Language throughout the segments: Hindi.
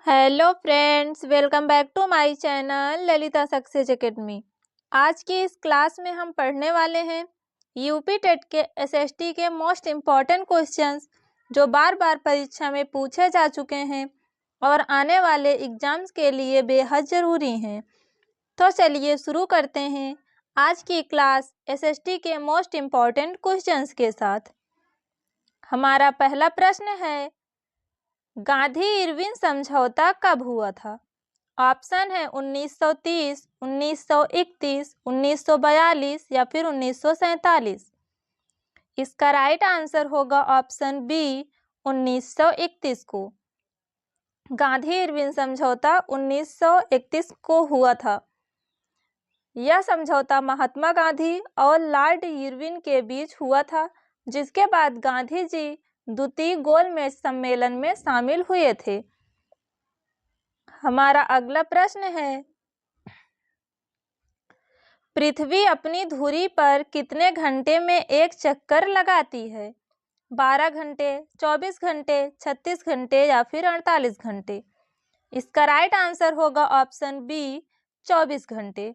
Hello friends, welcome back to my channel Lalita success academy. आज की इस क्लास में हम पढ़ने वाले हैं यूपी टेट के एसएसटी के मोस्ट इम्पॉर्टेंट क्वेश्चंस जो बार बार परीक्षा में पूछे जा चुके हैं और आने वाले एग्जाम्स के लिए बेहद ज़रूरी हैं। तो चलिए शुरू करते हैं आज की क्लास एसएसटी के मोस्ट इम्पॉर्टेंट क्वेश्चंस के साथ। हमारा पहला प्रश्न है, गांधी इरविन समझौता कब हुआ था? ऑप्शन है 1930, 1931, 1942 या फिर 1947। इसका राइट आंसर होगा ऑप्शन बी 1931 को। गांधी इरविन समझौता 1931 को हुआ था। यह समझौता महात्मा गांधी और लॉर्ड इरविन के बीच हुआ था, जिसके बाद गांधी जी द्वितीय गोलमेज सम्मेलन में शामिल हुए थे। हमारा अगला प्रश्न है, पृथ्वी अपनी धुरी पर कितने घंटे में एक चक्कर लगाती है? 12 घंटे, 24 घंटे, 36 घंटे या फिर 48 घंटे। इसका राइट आंसर होगा ऑप्शन बी 24 घंटे।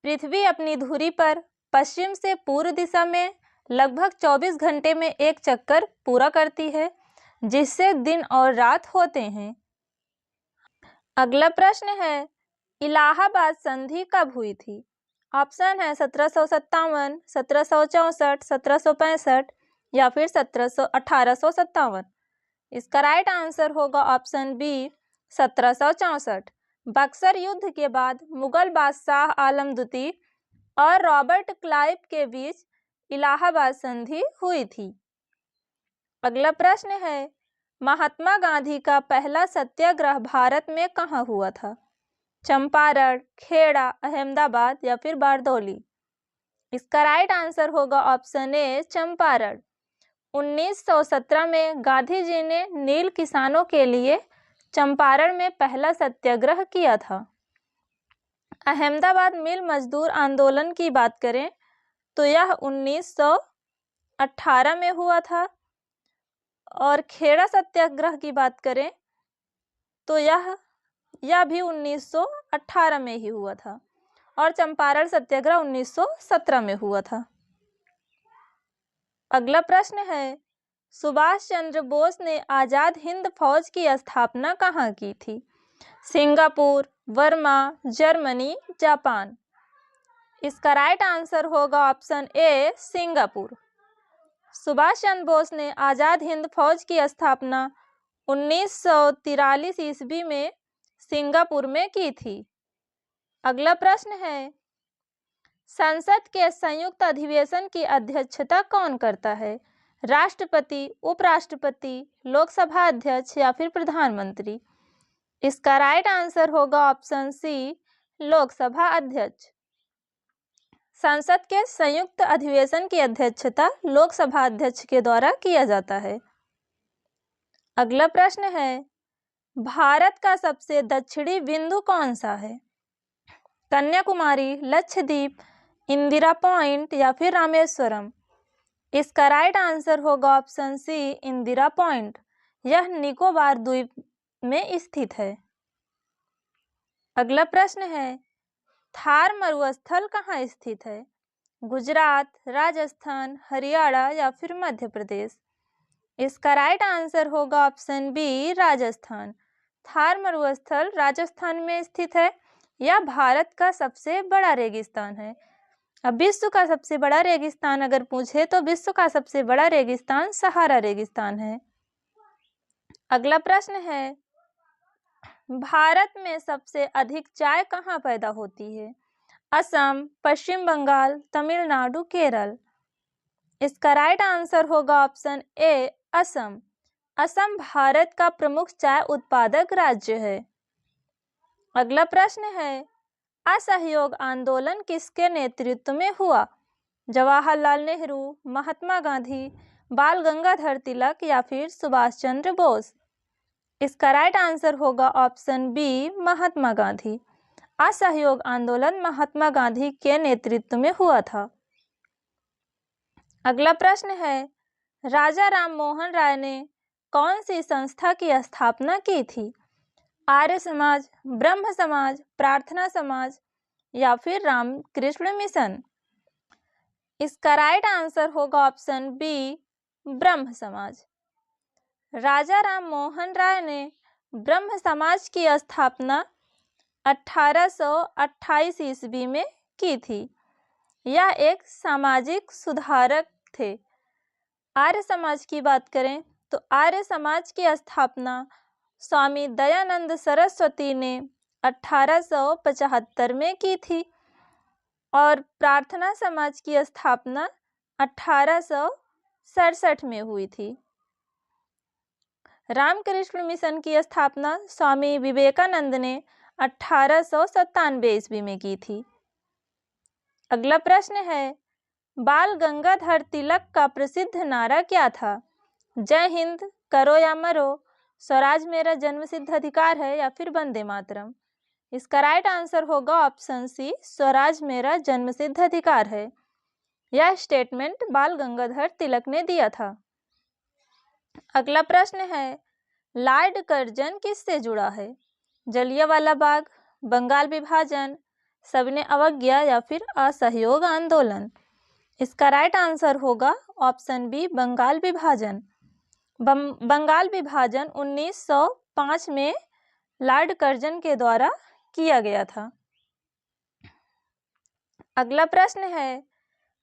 पृथ्वी अपनी धुरी पर पश्चिम से पूर्व दिशा में लगभग 24 घंटे में एक चक्कर पूरा करती है, जिससे दिन और रात होते हैं। अगला प्रश्न है, इलाहाबाद संधि कब हुई थी? ऑप्शन है 1757, 1764, 1765 या फिर 1857। इसका राइट आंसर होगा ऑप्शन बी 1764। बक्सर युद्ध के बाद मुगल बादशाह आलम द्वितीय और रॉबर्ट क्लाइव के बीच इलाहाबाद संधि हुई थी। अगला प्रश्न है, महात्मा गांधी का पहला सत्याग्रह भारत में कहाँ हुआ था? चंपारण, खेड़ा, अहमदाबाद या फिर बारदौली। इसका राइट आंसर होगा ऑप्शन ए चंपारण। 1917 में गांधी जी ने नील किसानों के लिए चंपारण में पहला सत्याग्रह किया था। अहमदाबाद मिल मजदूर आंदोलन की बात करें तो यह 1918 में हुआ था, और खेड़ा सत्याग्रह की बात करें तो यह भी 1918 में ही हुआ था, और चंपारण सत्याग्रह 1917 में हुआ था। अगला प्रश्न है, सुभाष चंद्र बोस ने आज़ाद हिंद फौज की स्थापना कहाँ की थी? Singapore, Burma, Germany, Japan. इसका राइट आंसर होगा option A Singapore. Subhash Chandra Bose ने आज़ाद हिंद फौज की स्थापना 1943 ईस्वी में सिंगापुर में की थी। अगला प्रश्न है, संसद के संयुक्त अधिवेशन की अध्यक्षता कौन करता है? राष्ट्रपति, उपराष्ट्रपति, लोकसभा अध्यक्ष या फिर प्रधानमंत्री। इसका राइट आंसर होगा ऑप्शन सी लोकसभा अध्यक्ष। संसद के संयुक्त अधिवेशन की अध्यक्षता लोकसभा अध्यक्ष के द्वारा किया जाता है। अगला प्रश्न है, भारत का सबसे दक्षिणी बिंदु कौन सा है? कन्याकुमारी, लक्षद्वीप, इंदिरा पॉइंट या फिर रामेश्वरम। इसका राइट आंसर होगा ऑप्शन सी इंदिरा पॉइंट। यह निकोबार द्वीप में स्थित है। अगला प्रश्न है, थार मरुस्थल कहाँ स्थित है? गुजरात, राजस्थान, हरियाणा या फिर मध्य प्रदेश। इसका राइट आंसर होगा ऑप्शन बी राजस्थान। थार मरुस्थल राजस्थान में स्थित है। यह भारत का सबसे बड़ा रेगिस्तान है। अब विश्व का सबसे बड़ा रेगिस्तान अगर पूछे तो विश्व का सबसे बड़ा रेगिस्तान सहारा रेगिस्तान है। अगला प्रश्न है, भारत में सबसे अधिक चाय कहाँ पैदा होती है? असम, पश्चिम बंगाल, तमिलनाडु, केरल। इसका राइट आंसर होगा ऑप्शन ए असम। असम भारत का प्रमुख चाय उत्पादक राज्य है। अगला प्रश्न है, असहयोग आंदोलन किसके नेतृत्व में हुआ? जवाहरलाल नेहरू, महात्मा गांधी, बाल गंगाधर तिलक या फिर सुभाष चंद्र बोस। इसका राइट आंसर होगा ऑप्शन बी महात्मा गांधी। असहयोग आंदोलन महात्मा गांधी के नेतृत्व में हुआ था। अगला प्रश्न है, राजा राम मोहन राय ने कौन सी संस्था की स्थापना की थी? आर्य समाज, ब्रह्म समाज, प्रार्थना समाज या फिर रामकृष्ण मिशन? इसका राइट आंसर होगा ऑप्शन बी, ब्रह्म समाज। राजा राम मोहन राय ने ब्रह्म समाज की स्थापना 1828 ईस्वी में की थी। यह एक सामाजिक सुधारक थे। आर्य समाज की बात करें तो आर्य समाज की स्थापना स्वामी दयानंद सरस्वती ने 1875 में की थी और प्रार्थना समाज की स्थापना 1867 में हुई थी। रामकृष्ण मिशन की स्थापना स्वामी विवेकानंद ने 1897 ईस्वी में की थी। अगला प्रश्न है, बाल गंगाधर तिलक का प्रसिद्ध नारा क्या था? जय हिंद, करो या मरो, स्वराज मेरा जन्मसिद्ध अधिकार है या फिर वंदे मातरम? इसका राइट आंसर होगा ऑप्शन सी, स्वराज मेरा जन्मसिद्ध अधिकार है। यह स्टेटमेंट बाल गंगाधर तिलक ने दिया था। अगला प्रश्न है, लॉर्ड कर्जन किससे जुड़ा है? जलियांवाला बाग, बंगाल विभाजन, सबने अवज्ञा या फिर असहयोग आंदोलन? इसका राइट आंसर होगा ऑप्शन बी, बंगाल विभाजन। बंगाल विभाजन 1905 में लॉर्ड कर्जन के द्वारा किया गया था। अगला प्रश्न है,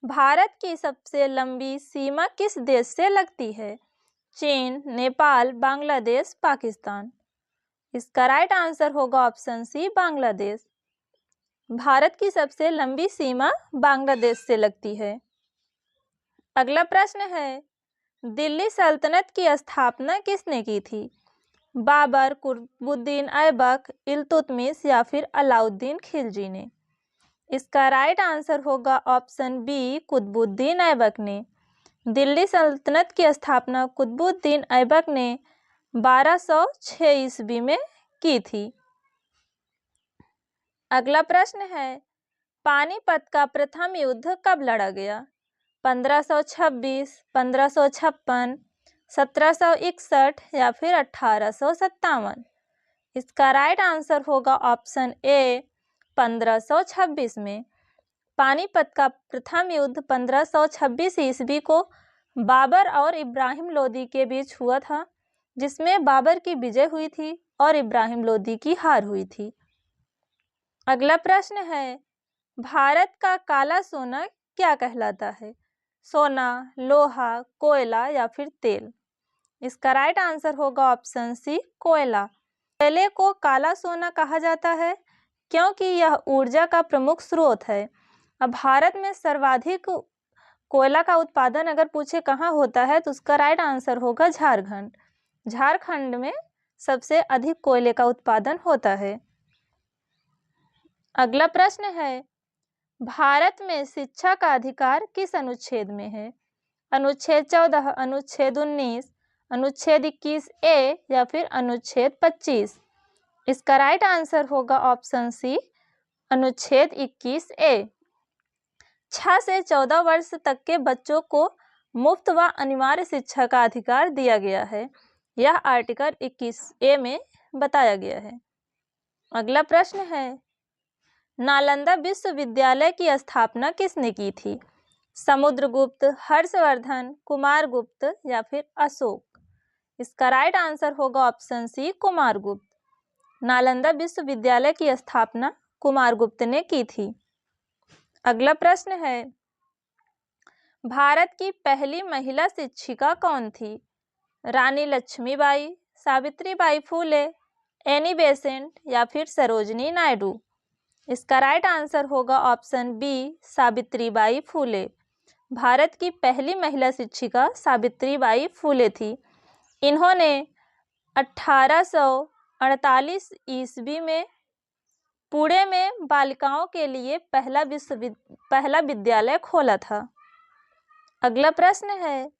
भारत की सबसे लंबी सीमा किस देश से लगती है? चीन, नेपाल, बांग्लादेश, पाकिस्तान? इसका राइट आंसर होगा ऑप्शन सी, बांग्लादेश। भारत की सबसे लंबी सीमा बांग्लादेश से लगती है। अगला प्रश्न है, दिल्ली सल्तनत की स्थापना किसने की थी? बाबर, कुतुबुद्दीन ऐबक, इल्तुतमिश या फिर अलाउद्दीन खिलजी ने? इसका राइट आंसर होगा ऑप्शन बी, कुतुबुद्दीन ऐबक ने। दिल्ली सल्तनत की स्थापना कुतुबुद्दीन ऐबक ने 1206 ईस्वी में की थी। अगला प्रश्न है, पानीपत का प्रथम युद्ध कब लड़ा गया? 1526, 1556, 1761 या फिर 1857? इसका राइट आंसर होगा ऑप्शन ए, 1526 में। पानीपत का प्रथम युद्ध 1526 ईस्वी को बाबर और इब्राहिम लोदी के बीच हुआ था, जिसमें बाबर की विजय हुई थी और इब्राहिम लोदी की हार हुई थी। अगला प्रश्न है, भारत का काला सोना क्या कहलाता है? सोना, लोहा, कोयला या फिर तेल? इसका राइट आंसर होगा ऑप्शन सी, कोयला। कोयले को काला सोना कहा जाता है क्योंकि यह ऊर्जा का प्रमुख स्रोत है। अब भारत में सर्वाधिक कोयला का उत्पादन अगर पूछे कहाँ होता है तो उसका राइट आंसर होगा झारखंड। झारखंड में सबसे अधिक कोयले का उत्पादन होता है। अगला प्रश्न है, भारत में शिक्षा का अधिकार किस अनुच्छेद में है? अनुच्छेद 14, अनुच्छेद 19, अनुच्छेद 21 ए या फिर अनुच्छेद 25? इसका राइट आंसर होगा ऑप्शन सी, अनुच्छेद 21 ए। 6 से 14 वर्ष तक के बच्चों को मुफ्त व अनिवार्य शिक्षा का अधिकार दिया गया है। यह आर्टिकल 21 ए में बताया गया है। अगला प्रश्न है, नालंदा विश्वविद्यालय की स्थापना किसने की थी? समुद्रगुप्त, हर्षवर्धन, कुमारगुप्त या फिर अशोक? इसका राइट आंसर होगा ऑप्शन सी, कुमारगुप्त। नालंदा विश्वविद्यालय की स्थापना कुमारगुप्त ने की थी। अगला प्रश्न है, भारत की पहली महिला शिक्षिका कौन थी? रानी लक्ष्मीबाई, सावित्रीबाई फूले, एनी बेसेंट या फिर सरोजिनी नायडू? इसका राइट आंसर होगा ऑप्शन बी, सावित्रीबाई फूले। भारत की पहली महिला शिक्षिका सावित्रीबाई फूले थी। इन्होंने 1848 ईस्वी में पुणे में बालिकाओं के लिए पहला विद्यालय खोला था। अगला प्रश्न है,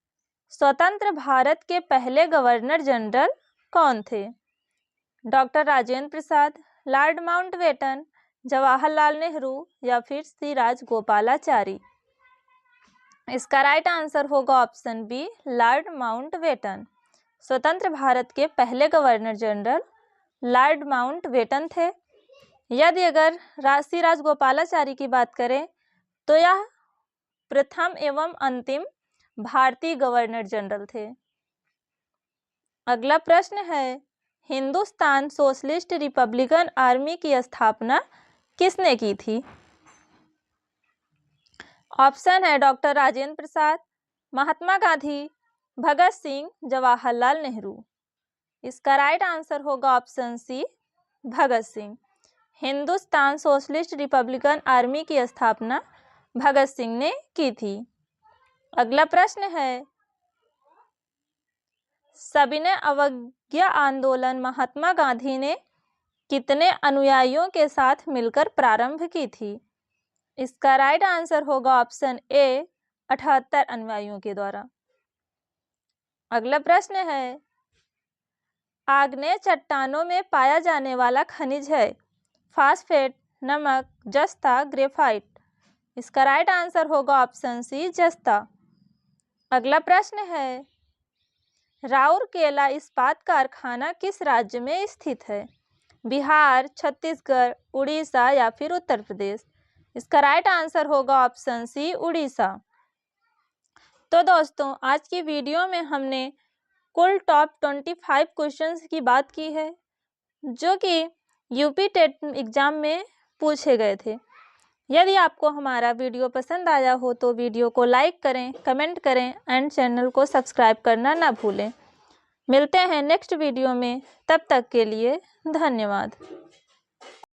स्वतंत्र भारत के पहले गवर्नर जनरल कौन थे? डॉक्टर राजेंद्र प्रसाद, लॉर्ड माउंटबेटन, जवाहरलाल नेहरू या फिर श्री राजगोपालाचारी? इसका राइट आंसर होगा ऑप्शन बी, लॉर्ड माउंटबेटन। स्वतंत्र भारत के पहले गवर्नर जनरल लॉर्ड माउंटबेटन थे। यदि अगर श्री राजगोपालाचारी की बात करें तो यह प्रथम एवं अंतिम भारतीय गवर्नर जनरल थे। अगला प्रश्न है, हिंदुस्तान सोशलिस्ट रिपब्लिकन आर्मी की स्थापना किसने की थी? ऑप्शन है डॉक्टर राजेंद्र प्रसाद, महात्मा गांधी, भगत सिंह, जवाहरलाल नेहरू। इसका राइट आंसर होगा option C, Bhagat Singh. Hindustan socialist republican army की स्थापना भगत सिंह ने की थी। अगला प्रश्न है, सविनय अवज्ञा आंदोलन महात्मा गांधी ने कितने अनुयायियों के साथ मिलकर प्रारंभ की थी? इसका राइट आंसर होगा ऑप्शन ए, 78 अनुयायियों के द्वारा। अगला प्रश्न है, आग्नेय चट्टानों में पाया जाने वाला खनिज है फास्फेट, नमक, जस्ता, ग्रेफाइट। इसका राइट आंसर होगा ऑप्शन सी, जस्ता। अगला प्रश्न है, राउरकेला इस्पात कारखाना किस राज्य में स्थित है? बिहार, छत्तीसगढ़, उड़ीसा या फिर उत्तर प्रदेश। इसका राइट आंसर होगा ऑप्शन सी, उड़ीसा। तो दोस्तों, आज की वीडियो में हमने कुल टॉप 25 क्वेश्चंस की बात की है जो कि यूपी टेट एग्जाम में पूछे गए थे। यदि आपको हमारा वीडियो पसंद आया हो तो वीडियो को लाइक करें, कमेंट करें एंड चैनल को सब्सक्राइब करना ना भूलें। मिलते हैं नेक्स्ट वीडियो में, तब तक के लिए धन्यवाद।